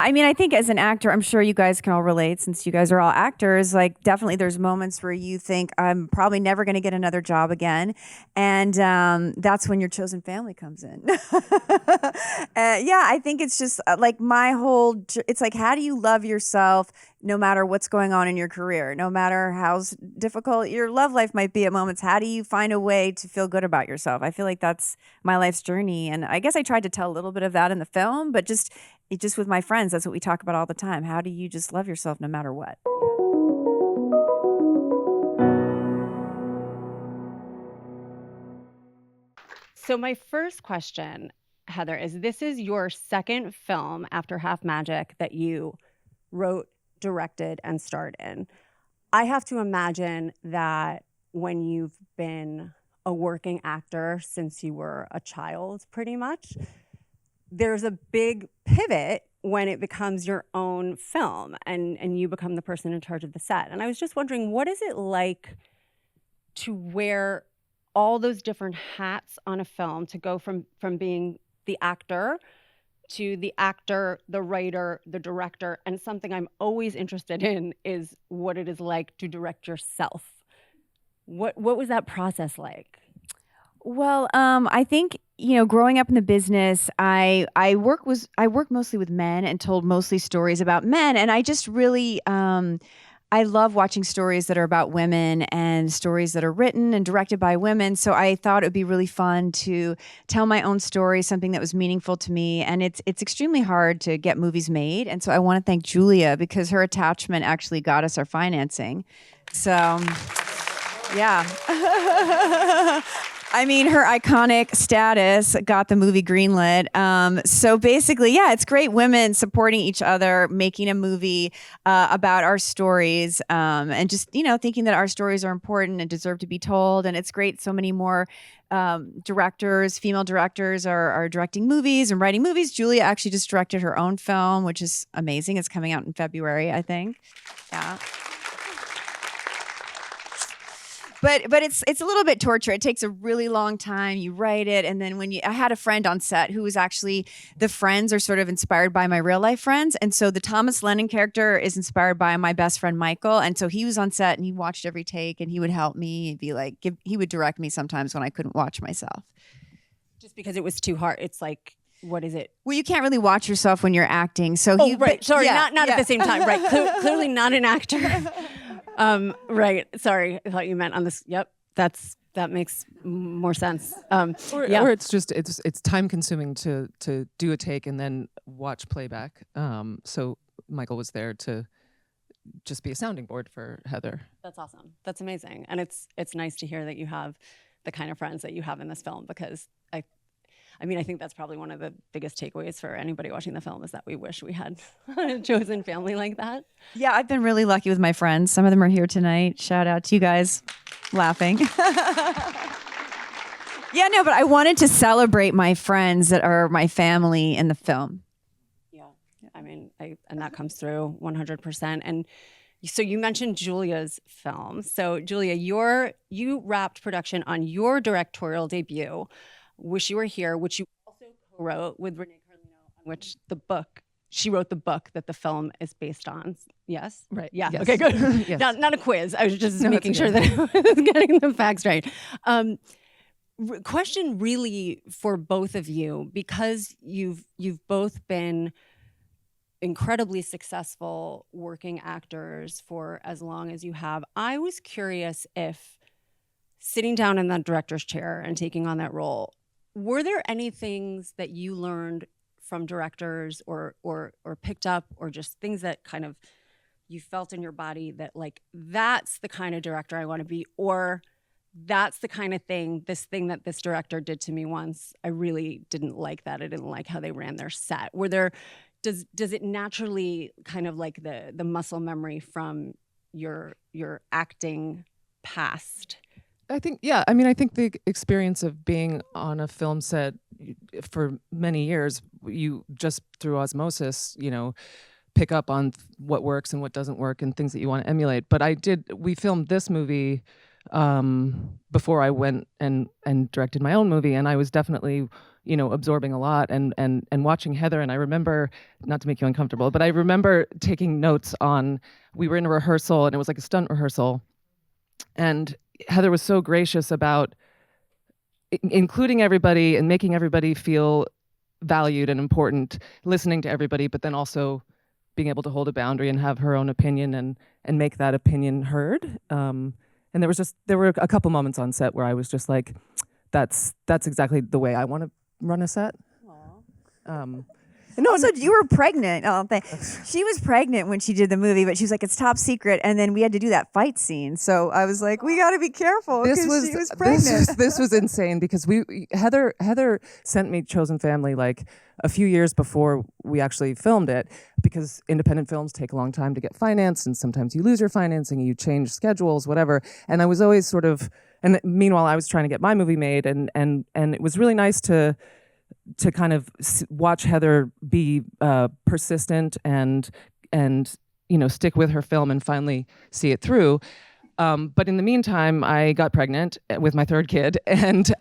I mean, I think as an actor, I'm sure you guys can all relate since you guys are all actors. Like, definitely there's moments where you think, I'm probably never going to get another job again. And that's when your chosen family comes in. Yeah, I think it's just like it's like, how do you love yourself no matter what's going on in your career, no matter how difficult your love life might be at moments? How do you find a way to feel good about yourself? I feel like that's my life's journey. And I guess I tried to tell a little bit of that in the film, but just with my friends, that's what we talk about all the time. How do you just love yourself no matter what? So my first question, Heather, is this is your second film after Half Magic that you wrote, directed, and starred in. I have to imagine that when you've been a working actor since you were a child, pretty much, there's a big pivot when it becomes your own film and you become the person in charge of the set. And I was just wondering, what is it like to wear all those different hats on a film, to go from being the actor to the actor, the writer, the director? And something I'm always interested in is what it is like to direct yourself. What was that process like? Well, I think, growing up in the business, I work mostly with men and told mostly stories about men, and I just really I love watching stories that are about women and stories that are written and directed by women. So I thought it would be really fun to tell my own story, something that was meaningful to me. And it's extremely hard to get movies made. And so I want to thank Julia, because her attachment actually got us our financing. So, yeah. I mean, her iconic status got the movie greenlit. So basically, yeah, it's great women supporting each other, making a movie about our stories, and just, thinking that our stories are important and deserve to be told. And it's great. So many more female directors are directing movies and writing movies. Julia actually just directed her own film, which is amazing. It's coming out in February, I think. Yeah. But it's a little bit torture. It takes a really long time. You write it, and then I had a friend on set who was actually, the friends are sort of inspired by my real life friends, and so the Thomas Lennon character is inspired by my best friend Michael, and so he was on set and he watched every take and he would help me. He'd be like, he would direct me sometimes when I couldn't watch myself. Just because it was too hard. It's like, what is it? Well, you can't really watch yourself when you're acting. So right. Sorry, yeah, not at the same time. Right. Clearly not an actor. Right. Sorry. I thought you meant on this. Yep. That makes more sense. Or it's just, it's time consuming to do a take and then watch playback. So Michael was there to just be a sounding board for Heather. That's awesome. That's amazing. And it's nice to hear that you have the kind of friends that you have in this film, because I mean, I think that's probably one of the biggest takeaways for anybody watching the film, is that we wish we had a chosen family like that. Yeah, I've been really lucky with my friends. Some of them are here tonight. Shout out to you guys laughing. Yeah, no, but I wanted to celebrate my friends that are my family in the film. Yeah, I mean, and that comes through 100%. And so you mentioned Julia's film. So Julia, you wrapped production on your directorial debut, Wish You Were Here, which you also co-wrote with Renee Carlino, on which she wrote the book that the film is based on. Yes? Right. Yeah. Yes. Okay, good. Yes. Not a quiz. I was just making sure that I was getting the facts right. Question really for both of you, because you've both been incredibly successful working actors for as long as you have. I was curious if, sitting down in that director's chair and taking on that role, were there any things that you learned from directors or picked up, or just things that kind of you felt in your body that, like, that's the kind of director I want to be, or that's the kind of thing, this thing that this director did to me once, I really didn't like that. I didn't like how they ran their set. Does it naturally kind of like the muscle memory from your acting past? I think, yeah. I mean, I think the experience of being on a film set for many years, you just through osmosis, pick up on what works and what doesn't work and things that you want to emulate. But we filmed this movie before I went and directed my own movie, and I was definitely, absorbing a lot and watching Heather. And I remember, not to make you uncomfortable, but I remember taking notes on, we were in a rehearsal and it was like a stunt rehearsal. And Heather was so gracious about including everybody and making everybody feel valued and important, listening to everybody, but then also being able to hold a boundary and have her own opinion and make that opinion heard. And there were a couple moments on set where I was just like, that's exactly the way I want to run a set. And also, you were pregnant. She was pregnant when she did the movie, but she was like, it's top secret. And then we had to do that fight scene. So I was like, we got to be careful because she was pregnant. This was insane because Heather sent me Chosen Family like a few years before we actually filmed it, because independent films take a long time to get financed, and sometimes you lose your financing, you change schedules, whatever. And I was always sort of, and meanwhile I was trying to get my movie made, and it was really nice to kind of watch Heather be persistent and stick with her film and finally see it through. But in the meantime, I got pregnant with my third kid, and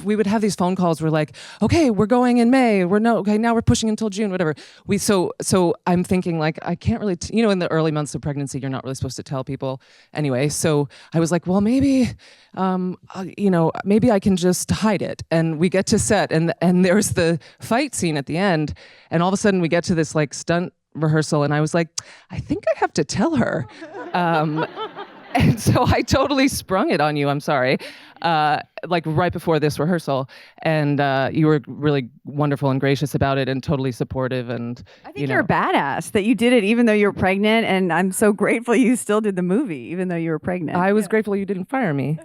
we would have these phone calls. We're like, okay, we're going in May. Now we're pushing until June, whatever. So I'm thinking like, I can't really, in the early months of pregnancy, you're not really supposed to tell people anyway. So I was like, well, maybe, maybe I can just hide it. And we get to set, and there's the fight scene at the end, and all of a sudden we get to this like stunt rehearsal, and I was like, I think I have to tell her. And so I totally sprung it on you, I'm sorry, like right before this rehearsal. And you were really wonderful and gracious about it and totally supportive. And I think you're a badass that you did it even though you were pregnant. And I'm so grateful you still did the movie even though you were pregnant. I was grateful you didn't fire me.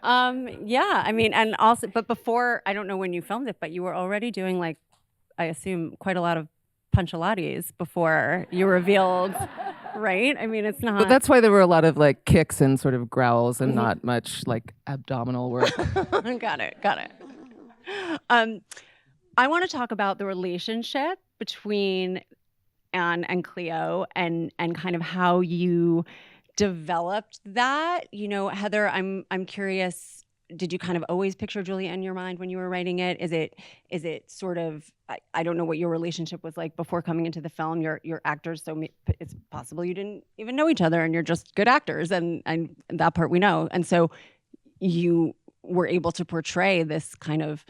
Yeah, I mean, and also, but before, I don't know when you filmed it, but you were already doing like, I assume, quite a lot of punchalates before you revealed, right? I mean, it's not. But that's why there were a lot of like kicks and sort of growls and not much like abdominal work. Got it. I want to talk about the relationship between Anne and Cleo and kind of how you developed that. Heather, I'm curious, did you kind of always picture Julia in your mind when you were writing it? Is it sort of, I don't know what your relationship was like before coming into the film. You're actors, so it's possible you didn't even know each other and you're just good actors, and that part we know. And so you were able to portray this kind of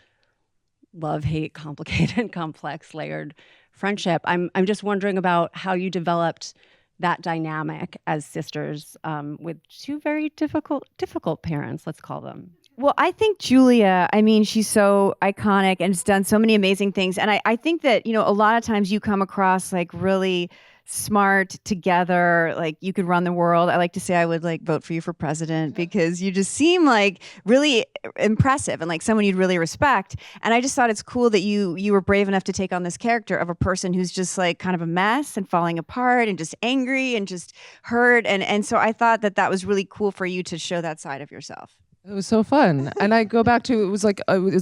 love, hate, complicated, complex, layered friendship. I'm just wondering about how you developed that dynamic as sisters with two very difficult parents, let's call them. Well, I think Julia, she's so iconic and has done so many amazing things. And I think that, a lot of times you come across like really smart together, like you could run the world. I like to say I would like vote for you for president because you just seem like really impressive and like someone you'd really respect. And I just thought it's cool that you were brave enough to take on this character of a person who's just like kind of a mess and falling apart and just angry and just hurt. And so I thought that was really cool for you to show that side of yourself. It was so fun. And I go back to, it was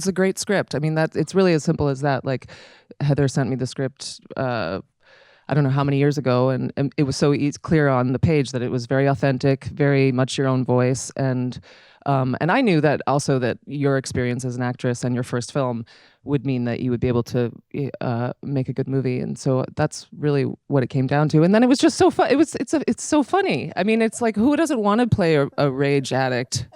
a great script. I mean, it's really as simple as that. Like Heather sent me the script, I don't know how many years ago, and it was so clear on the page that it was very authentic, very much your own voice, and I knew that also that your experience as an actress and your first film would mean that you would be able to make a good movie, and so that's really what it came down to. And then it was just so fun. It's so funny. I mean, it's like, who doesn't want to play a rage addict?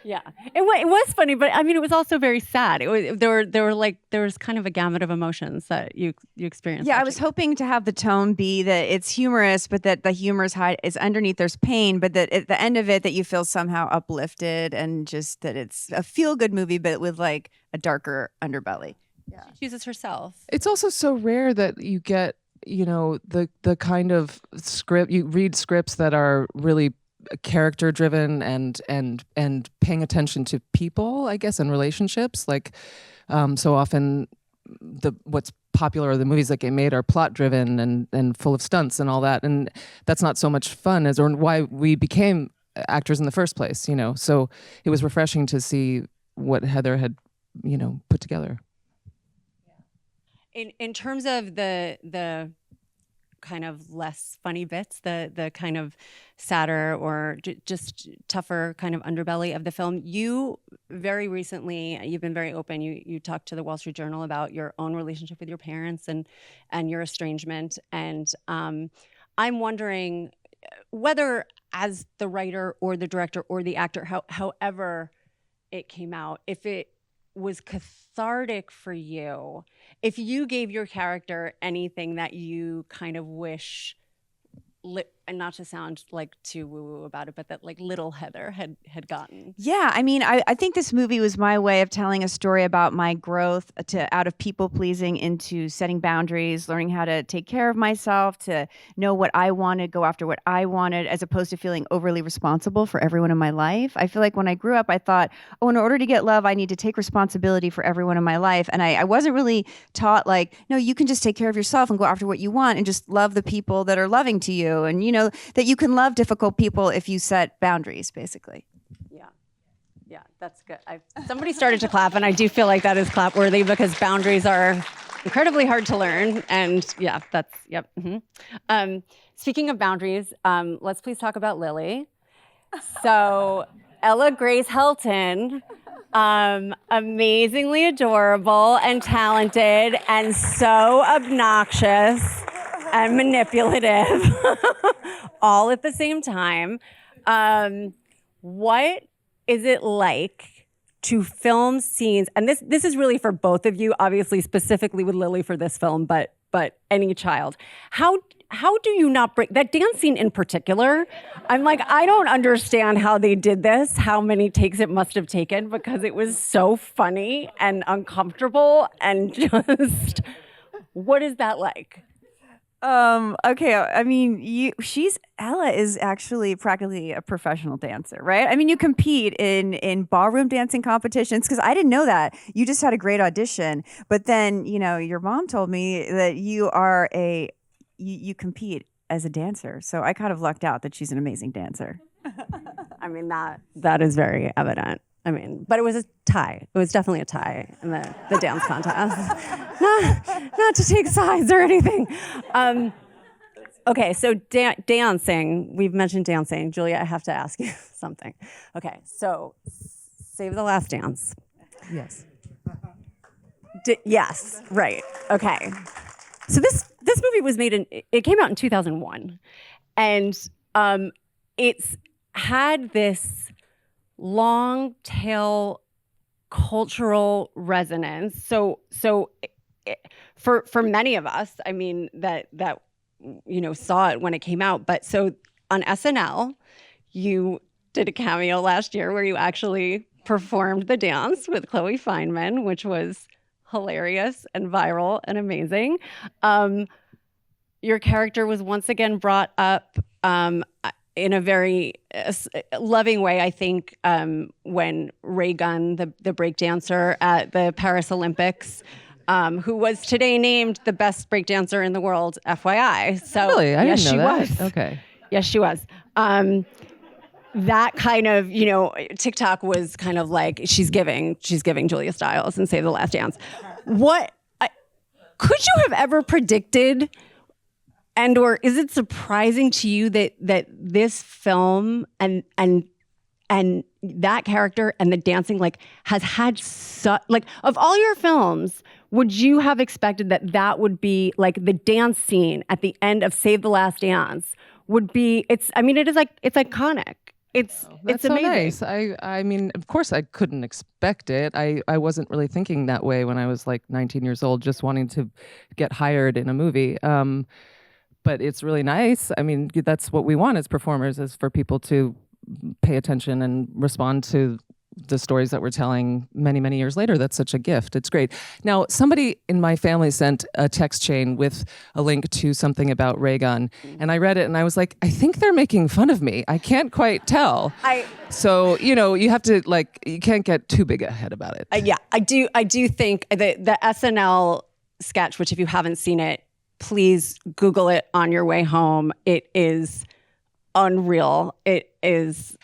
Yeah, it was funny, but I mean, it was also very sad. There was kind of a gamut of emotions that you experienced. Yeah, I was hoping to have the tone be that it's humorous, but that the humor is underneath. There's pain, but that at the end of it, that you feel somehow uplifted and just that it's a feel-good movie, but with like a darker underbelly. Yeah, she chooses herself. It's also so rare that you get, the kind of script, you read scripts that are really character driven and paying attention to people, I guess, and relationships. Like so often what's popular or the movies that get made are plot driven and full of stunts and all that, and that's not so much fun or why we became actors in the first place, so it was refreshing to see what Heather had put together. In terms of the kind of less funny bits, the kind of sadder or just tougher kind of underbelly of the film. You very recently, you've been very open. You talked to the Wall Street Journal about your own relationship with your parents and your estrangement. And I'm wondering whether, as the writer or the director or the actor, however it came out, if it was cathartic for you, if you gave your character anything that you kind of wish, and not to sound like too woo-woo about it, but that like little Heather had gotten. Yeah, I mean, I think this movie was my way of telling a story about my growth out of people pleasing into setting boundaries, learning how to take care of myself, to know what I wanted, go after what I wanted, as opposed to feeling overly responsible for everyone in my life. I feel like when I grew up, I thought, oh, in order to get love, I need to take responsibility for everyone in my life. And I wasn't really taught like, no, you can just take care of yourself and go after what you want and just love the people that are loving to you. And, you know, that you can love difficult people if you set boundaries, basically. Yeah, that's good. Somebody started to clap, and I do feel like that is clap worthy because boundaries are incredibly hard to learn. And yeah, that's, yep. Mm-hmm. Speaking of boundaries, let's please talk about Lily. So Ella Grace Helton, amazingly adorable and talented and so obnoxious and manipulative all at the same time. What is it like to film scenes? And this is really for both of you, obviously specifically with Lily for this film, but any child. How do you not break that dance scene in particular? I'm like, I don't understand how they did this, how many takes it must have taken, because it was so funny and uncomfortable and just, what is that like? Okay. I mean, Ella is actually practically a professional dancer, right? I mean, you compete in ballroom dancing competitions, because I didn't know that. You just had a great audition, but then, you know, your mom told me that you compete as a dancer. So I kind of lucked out that she's an amazing dancer. I mean, that is very evident. I mean, but it was a tie. It was definitely a tie in the dance contest. Not to take sides or anything. Okay, so dancing. We've mentioned dancing. Julia, I have to ask you something. Okay, so Save the Last Dance. Yes. Yes, right. Okay. So this movie was made it came out in 2001. And it's had this long tail cultural resonance. So for many of us, I mean, that you know, saw it when it came out. But so on SNL, you did a cameo last year where you actually performed the dance with Chloe Fineman, which was hilarious and viral and amazing. Your character was once again brought up in a very loving way, I think, when Ray Gunn, the breakdancer at the Paris Olympics, who was today named the best breakdancer in the world, FYI. So really? I yes, didn't know that. Was. Okay. Yes, she was. That kind of, you know, TikTok was kind of like, she's giving Julia Stiles and Save the Last Dance. Could you have ever predicted, and or is it surprising to you that this film and that character and the dancing like has had like, of all your films, would you have expected that would be like the dance scene at the end of Save the Last Dance would be, it's iconic. It's That's amazing. So nice. I mean, of course I couldn't expect it. I wasn't really thinking that way when I was like 19 years old, just wanting to get hired in a movie. But it's really nice. I mean, that's what we want as performers, is for people to pay attention and respond to the stories that we're telling many, many years later. That's such a gift. It's great. Now, somebody in my family sent a text chain with a link to something about Ray Gunn, and I read it and I was like, I think they're making fun of me. I can't quite tell. So, you know, you have to you can't get too big ahead about it. Yeah, I do think the SNL sketch, which if you haven't seen it, please Google it on your way home. It is unreal. It is.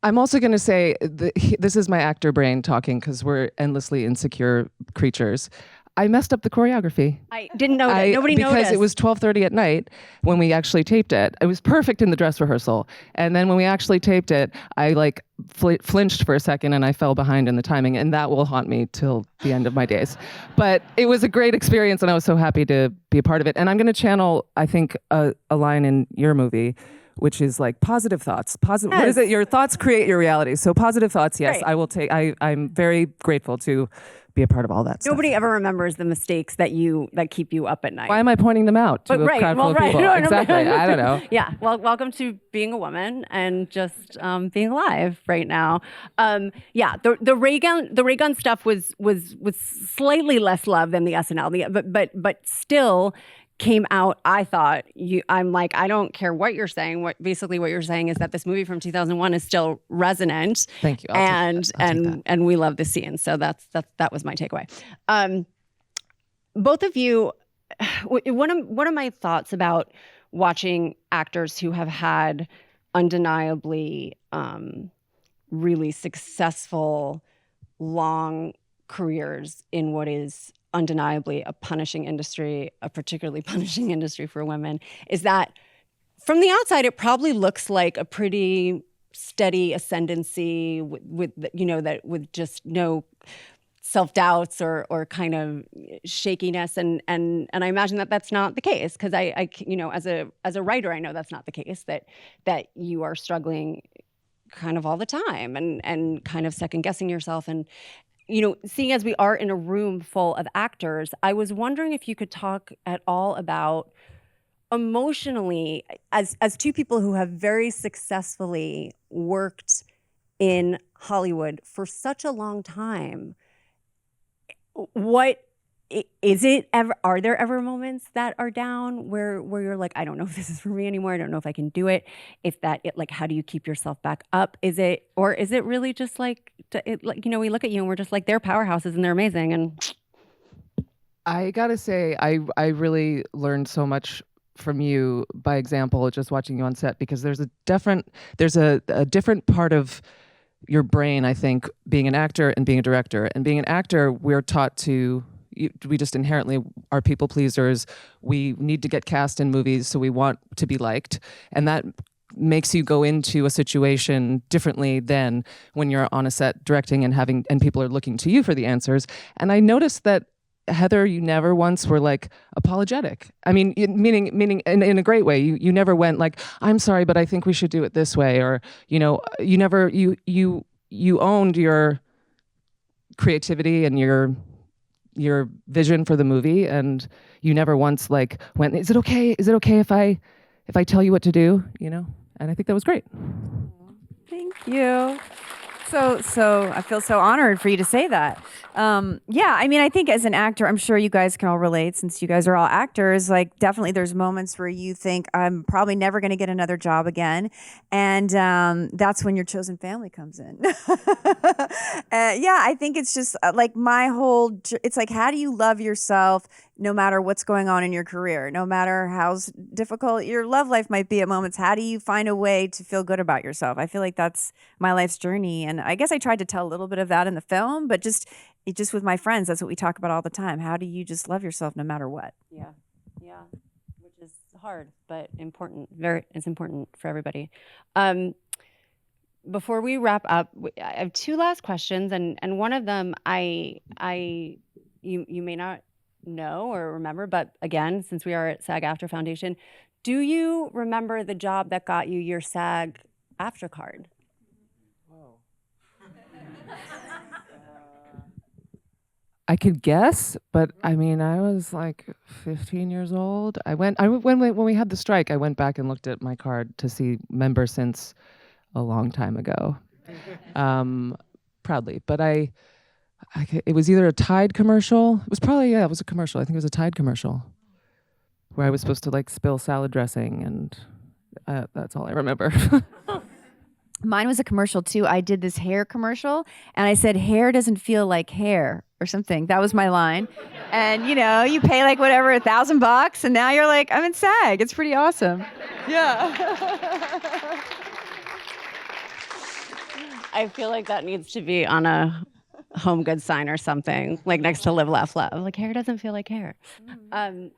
I'm also going to say, this is my actor brain talking, because we're endlessly insecure creatures. I messed up the choreography. I didn't know that. Nobody because noticed. It was 12:30 at night when we actually taped it. It was perfect in the dress rehearsal. And then when we actually taped it, I like flinched for a second and I fell behind in the timing, and that will haunt me till the end of my days. But it was a great experience and I was so happy to be a part of it. And I'm going to channel, I think, a line in your movie, which is like positive thoughts. Positive. Yes. What is it? Your thoughts create your reality. So positive thoughts, yes. Right. I will take. I'm very grateful to be a part of all that stuff. Nobody ever remembers the mistakes that keep you up at night. Why am I pointing them out to a crowd full of people? No, exactly. I don't know. Yeah. Well, welcome to being a woman and just being alive right now. Yeah. The ray gun stuff was slightly less love than the SNL, but still came out. I thought I'm like, I don't care what you're saying. Basically what you're saying is that this movie from 2001 is still resonant. Thank you. And we love the scene. So that was my takeaway. Both of you, one of my thoughts about watching actors who have had undeniably really successful long careers in what is undeniably a punishing industry, a particularly punishing industry for women, is that from the outside, it probably looks like a pretty steady ascendancy with just no self-doubts or kind of shakiness. And I imagine that that's not the case, because I as a writer, I know that's not the case, that you are struggling kind of all the time and kind of second guessing yourself. And seeing as we are in a room full of actors, I was wondering if you could talk at all about emotionally, as two people who have very successfully worked in Hollywood for such a long time, what is it ever? Are there ever moments that are down where you're like, I don't know if this is for me anymore. I don't know if I can do it. How do you keep yourself back up? Is it really just like, we look at you and we're just like, they're powerhouses and they're amazing. And I gotta say, I really learned so much from you by example, just watching you on set, because there's a different part of your brain, I think, being an actor and being a director. And being an actor, we're taught to. We just inherently are people pleasers. We need to get cast in movies, so we want to be liked. And that makes you go into a situation differently than when you're on a set directing and people are looking to you for the answers. And I noticed that, Heather, you never once were like apologetic. I mean, meaning in a great way. You never went like, I'm sorry, but I think we should do it this way. Or, you owned your creativity and your vision for the movie, and you never once like went, is it okay if I tell you what to do, and I think that was great. Thank you. So I feel so honored for you to say that. Yeah, I mean, I think as an actor, I'm sure you guys can all relate, since you guys are all actors, like definitely there's moments where you think I'm probably never going to get another job again. And that's when your chosen family comes in. Yeah, I think it's just like it's like, how do you love yourself no matter what's going on in your career, no matter how difficult your love life might be at moments? How do you find a way to feel good about yourself? I feel like that's my life's journey. And I guess I tried to tell a little bit of that in the film, but just with my friends, that's what we talk about all the time. How do you just love yourself no matter what? Yeah, which is hard, but important. It's important for everybody. Before we wrap up, I have two last questions, and one of them you may not know or remember, but again, since we are at SAG-AFTRA Foundation, do you remember the job that got you your SAG-AFTRA card? I could guess, but I mean, I was like 15 years old. When we had the strike, I went back and looked at my card to see member since a long time ago, proudly. But it was either a Tide commercial. It was probably, it was a commercial. I think it was a Tide commercial where I was supposed to like spill salad dressing, and that's all I remember. Mine was a commercial too. I did this hair commercial and I said, hair doesn't feel like hair or something. That was my line. And you pay like whatever, $1,000 and now you're like, I'm in SAG. It's pretty awesome. Yeah. I feel like that needs to be on a home goods sign or something, like next to Live, Laugh, Love. Like hair doesn't feel like hair. And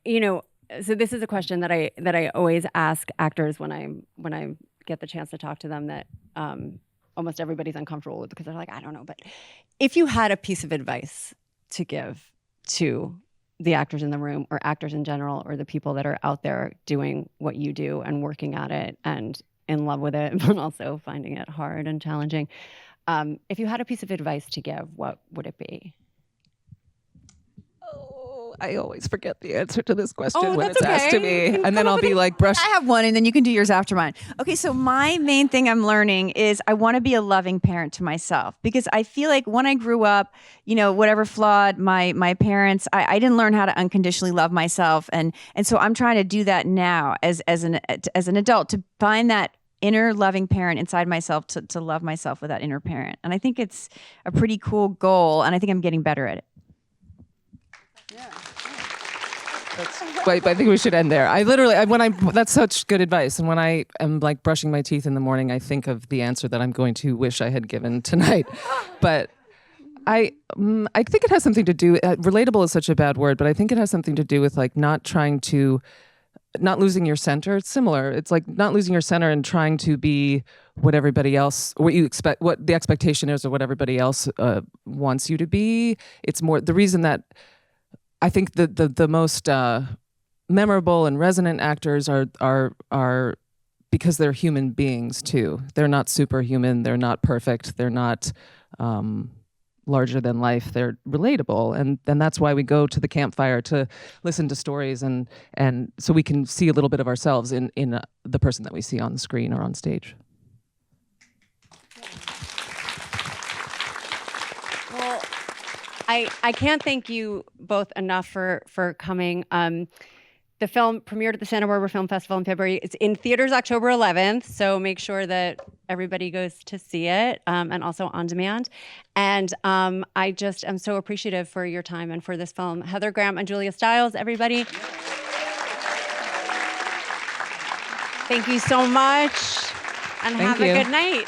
you know, so this is a question that I always ask actors when I get the chance to talk to them that almost everybody's uncomfortable with because they're like, I don't know. But if you had a piece of advice to give to the actors in the room or actors in general or the people that are out there doing what you do and working at it and in love with it, but also finding it hard and challenging. If you had a piece of advice to give, what would it be? Oh, I always forget the answer to this question when that's it's asked to okay. me. And then I'll be like, brush. I have one, and then you can do yours after mine. Okay, so my main thing I'm learning is I want to be a loving parent to myself because I feel like when I grew up, you know, whatever flawed my parents, I didn't learn how to unconditionally love myself, and so I'm trying to do that now as an adult to find that inner loving parent inside myself to love myself with that inner parent, and I think it's a pretty cool goal, and I think I'm getting better at it. Wait, I think we should end there. That's such good advice. And when I am like brushing my teeth in the morning, I think of the answer that I'm going to wish I had given tonight. But I think it has something to do, relatable is such a bad word, but I think it has something to do with like not losing your center. It's similar. It's like not losing your center and trying to be what everybody else, what you expect, what the expectation is or what everybody else wants you to be. It's more, the reason that I think the most memorable and resonant actors are because they're human beings too. They're not superhuman. They're not perfect. They're not larger than life. They're relatable, and that's why we go to the campfire to listen to stories and so we can see a little bit of ourselves in the person that we see on the screen or on stage. Well, I can't thank you both enough for coming. The film premiered at the Santa Barbara Film Festival in February. It's in theaters October 11th, so make sure that everybody goes to see it, and also on demand. And I just am so appreciative for your time and for this film. Heather Graham and Julia Stiles, everybody. Thank you so much, and have a good night.